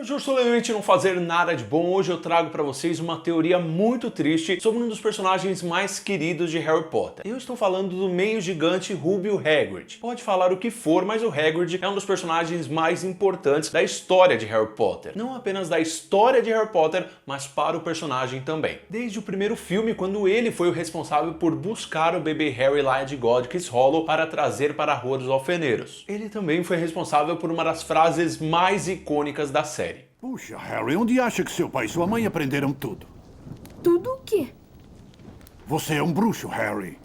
justo levemente não fazer nada de bom, hoje eu trago para vocês uma teoria muito triste sobre um dos personagens mais queridos de Harry Potter. Eu estou falando do meio gigante Rubio Hagrid. Pode falar o que for, mas o Hagrid é um dos personagens mais importantes da história de Harry Potter. Não apenas da história de Harry Potter, mas para o personagem também. Desde o primeiro filme, quando ele foi o responsável por buscar o bebê Harry lá de Godric's Hollow para trazer para a Rua dos Alfeneiros. Ele também foi responsável por uma das frases mais icônicas da série. Puxa, Harry, onde acha que seu pai e sua mãe aprenderam tudo? Tudo o quê? Você é um bruxo, Harry.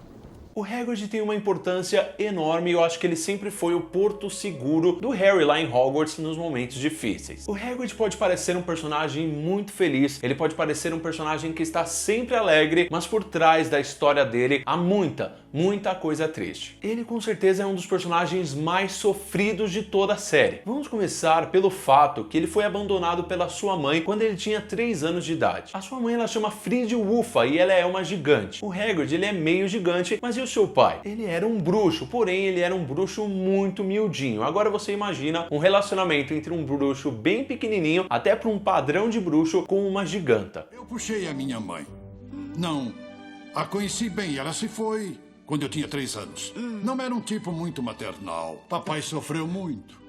O Hagrid tem uma importância enorme e eu acho que ele sempre foi o porto seguro do Harry lá em Hogwarts nos momentos difíceis. O Hagrid pode parecer um personagem muito feliz, ele pode parecer um personagem que está sempre alegre, mas por trás da história dele há muita coisa triste. Ele com certeza é um dos personagens mais sofridos de toda a série. Vamos começar pelo fato que ele foi abandonado pela sua mãe quando ele tinha 3 anos de idade. A sua mãe ela chama Fridiwulfa e ela é uma gigante. O Hagrid ele é meio gigante, mas e o seu pai? Ele era um bruxo, porém ele era um bruxo muito miudinho. Agora você imagina um relacionamento entre um bruxo bem pequenininho até para um padrão de bruxo com uma giganta. Eu puxei a minha mãe. Não, a conheci bem, ela se foi quando eu tinha 3 anos. Não era um tipo muito maternal. Papai sofreu muito.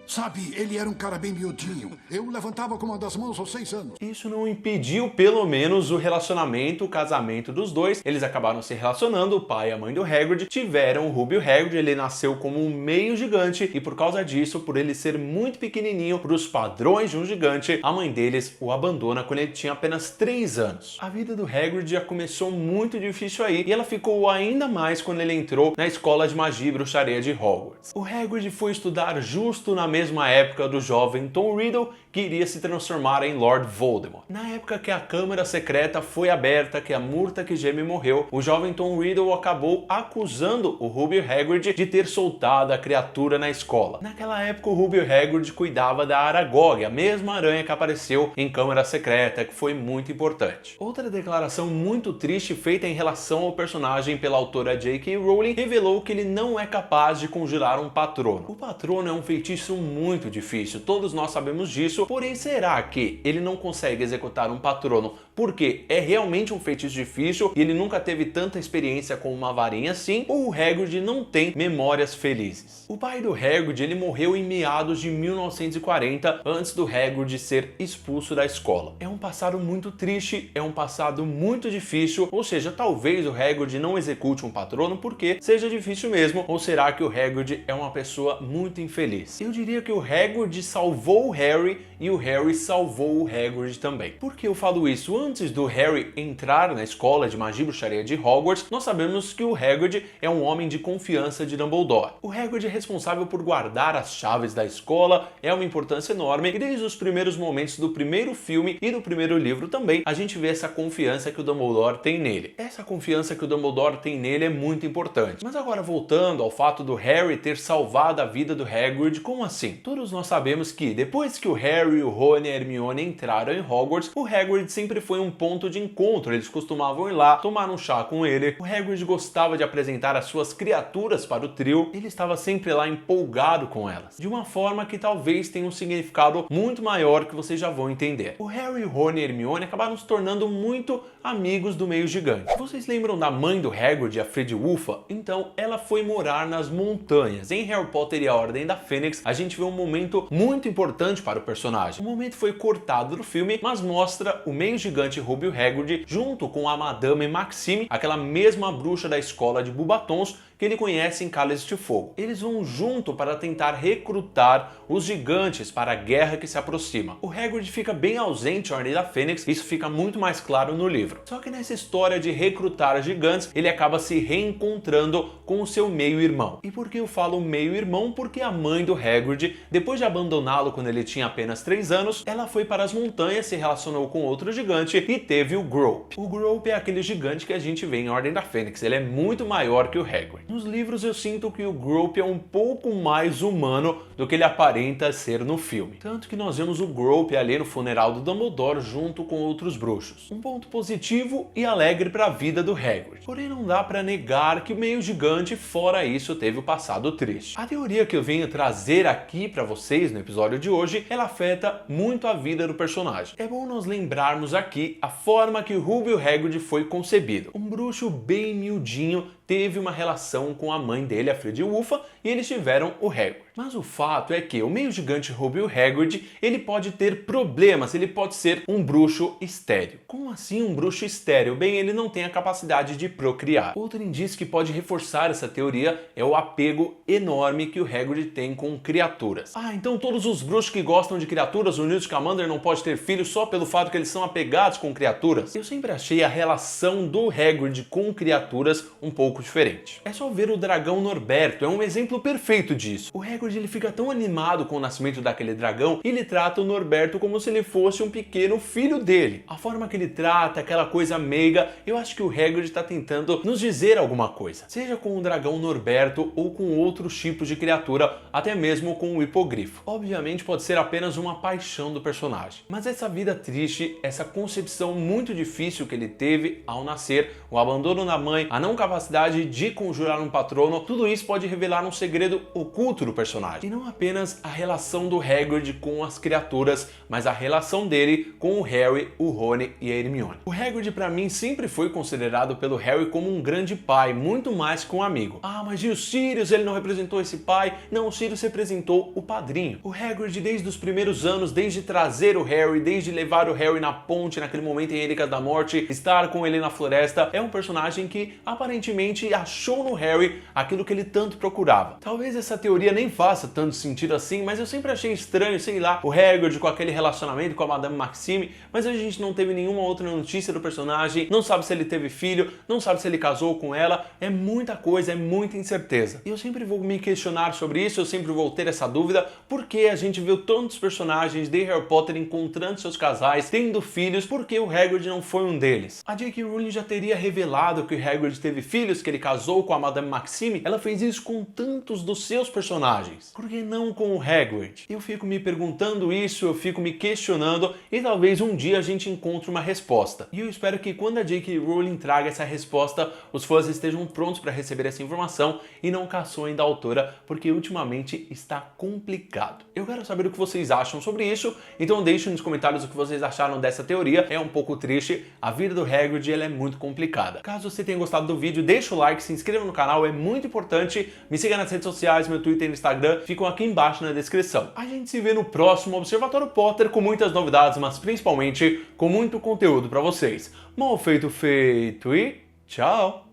Sabe, ele era um cara bem miudinho. Eu levantava com uma das mãos aos 6 anos. Isso não impediu, pelo menos, o relacionamento, o casamento dos dois. Eles acabaram se relacionando, o pai e a mãe do Hagrid tiveram o Rubio Hagrid, ele nasceu como um meio gigante e por causa disso, por ele ser muito pequenininho para os padrões de um gigante, a mãe deles o abandona quando ele tinha apenas 3 anos. A vida do Hagrid já começou muito difícil aí e ela ficou ainda mais quando ele entrou na escola de magia e bruxaria de Hogwarts. O Hagrid foi estudar justo na mesma época do jovem Tom Riddle, que iria se transformar em Lord Voldemort. Na época que a Câmara Secreta foi aberta, que a Murta que Geme morreu, o jovem Tom Riddle acabou acusando o Rubio Hagrid de ter soltado a criatura na escola. Naquela época o Rubio Hagrid cuidava da Aragog, a mesma aranha que apareceu em Câmara Secreta, que foi muito importante. Outra declaração muito triste feita em relação ao personagem pela autora J.K. Rowling revelou que ele não é capaz de conjurar um patrono. O patrono é um feitiço muito difícil, todos nós sabemos disso, porém será que ele não consegue executar um patrono porque é realmente um feitiço difícil e ele nunca teve tanta experiência com uma varinha assim, ou o Hagrid não tem memórias felizes? O pai do Hagrid ele morreu em meados de 1940, antes do Hagrid ser expulso da escola. É um passado muito triste, é um passado muito difícil, ou seja, talvez o Hagrid não execute um patrono porque seja difícil mesmo, ou será que o Hagrid é uma pessoa muito infeliz? Eu diria que o Hagrid salvou o Harry e o Harry salvou o Hagrid também. Por que eu falo isso? Antes do Harry entrar na escola de magia e bruxaria de Hogwarts, nós sabemos que o Hagrid é um homem de confiança de Dumbledore. O Hagrid é responsável por guardar as chaves da escola, é uma importância enorme e desde os primeiros momentos do primeiro filme e do primeiro livro também, a gente vê essa confiança que o Dumbledore tem nele. Essa confiança que o Dumbledore tem nele é muito importante. Mas agora voltando ao fato do Harry ter salvado a vida do Hagrid, como assim? Todos nós sabemos que depois que o Harry, o Rony e a Hermione entraram em Hogwarts, o Hagrid sempre foi um ponto de encontro, eles costumavam ir lá tomar um chá com ele. O Hagrid gostava de apresentar as suas criaturas para o trio, ele estava sempre lá empolgado com elas, de uma forma que talvez tenha um significado muito maior que vocês já vão entender. O Harry, o Rony e a Hermione acabaram se tornando muito amigos do meio gigante. Vocês lembram da mãe do Hagrid, a Fridiwulfa? Então ela foi morar nas montanhas. Em Harry Potter e a Ordem da Fênix, a gente vê um momento muito importante para o personagem. O momento foi cortado do filme, mas mostra o meio gigante Rubio Hagrid junto com a Madame Maxime, aquela mesma bruxa da escola de Beauxbatons que ele conhece em Cálice de Fogo. Eles vão junto para tentar recrutar os gigantes para a guerra que se aproxima. O Hagrid fica bem ausente em Ordem da Fênix, isso fica muito mais claro no livro. Só que nessa história de recrutar gigantes, ele acaba se reencontrando com o seu meio-irmão. E por que eu falo meio-irmão? Porque a mãe do Hagrid, depois de abandoná-lo quando ele tinha apenas 3 anos, ela foi para as montanhas, se relacionou com outro gigante e teve o Grope. O Grope é aquele gigante que a gente vê em Ordem da Fênix, ele é muito maior que o Hagrid. Nos livros eu sinto que o Grope é um pouco mais humano do que ele aparenta ser no filme. Tanto que nós vemos o Grope ali no funeral do Dumbledore junto com outros bruxos. Um ponto positivo e alegre para a vida do Hagrid. Porém não dá para negar que o meio gigante, fora isso, teve o passado triste. A teoria que eu venho trazer aqui para vocês no episódio de hoje, ela fere afeta muito a vida do personagem. É bom nós lembrarmos aqui a forma que o Rubio Hagrid foi concebido. Um bruxo bem miudinho teve uma relação com a mãe dele, a Fridiwulfa, e eles tiveram o Hagrid. Mas o fato é que o meio gigante Rubio Hagrid, ele pode ter problemas, ele pode ser um bruxo estéril. Como assim um bruxo estéril? Bem, ele não tem a capacidade de procriar. Outro indício que pode reforçar essa teoria é o apego enorme que o Hagrid tem com criaturas. Ah, então todos os bruxos que gostam de criaturas, o Newt Scamander não pode ter filhos só pelo fato que eles são apegados com criaturas? Eu sempre achei a relação do Hagrid com criaturas um pouco diferente. É só ver o dragão Norberto, é um exemplo perfeito disso. O Hagrid ele fica tão animado com o nascimento daquele dragão e ele trata o Norberto como se ele fosse um pequeno filho dele. A forma que ele trata, aquela coisa meiga, eu acho que o Hagrid está tentando nos dizer alguma coisa. Seja com o dragão Norberto ou com outros tipos de criatura, até mesmo com o hipogrifo. Obviamente pode ser apenas uma paixão do personagem. Mas essa vida triste, essa concepção muito difícil que ele teve ao nascer, o abandono da mãe, a não capacidade de conjurar um patrono, tudo isso pode revelar um segredo oculto do personagem. E não apenas a relação do Hagrid com as criaturas, mas a relação dele com o Harry, o Rony e a Hermione. O Hagrid para mim sempre foi considerado pelo Harry como um grande pai, muito mais que um amigo. Ah, mas e o Sirius, ele não representou esse pai? Não, o Sirius representou o padrinho. O Hagrid desde os primeiros anos, desde trazer o Harry, desde levar o Harry na ponte naquele momento em Relíquias da Morte, estar com ele na floresta, é um personagem que aparentemente achou no Harry aquilo que ele tanto procurava. Talvez essa teoria nem faça tanto sentido assim, mas eu sempre achei estranho, sei lá, o Hagrid com aquele relacionamento com a Madame Maxime, mas a gente não teve nenhuma outra notícia do personagem, não sabe se ele teve filho, não sabe se ele casou com ela, é muita coisa, é muita incerteza. E eu sempre vou me questionar sobre isso, eu sempre vou ter essa dúvida, porque a gente viu tantos personagens de Harry Potter encontrando seus casais, tendo filhos, porque o Hagrid não foi um deles. A J.K. Rowling já teria revelado que o Hagrid teve filhos, que ele casou com a Madame Maxime, ela fez isso com tantos dos seus personagens. Por que não com o Hagrid? Eu fico me perguntando isso, eu fico me questionando e talvez um dia a gente encontre uma resposta. E eu espero que quando a J.K. Rowling traga essa resposta, os fãs estejam prontos para receber essa informação e não caçoem da autora, porque ultimamente está complicado. Eu quero saber o que vocês acham sobre isso, então deixem nos comentários o que vocês acharam dessa teoria. É um pouco triste, a vida do Hagrid ela é muito complicada. Caso você tenha gostado do vídeo, deixa o like, se inscreva no canal, é muito importante. Me siga nas redes sociais, meu Twitter e Instagram ficam aqui embaixo na descrição. A gente se vê no próximo Observatório Potter com muitas novidades, mas principalmente com muito conteúdo para vocês. Mal feito, feito e tchau!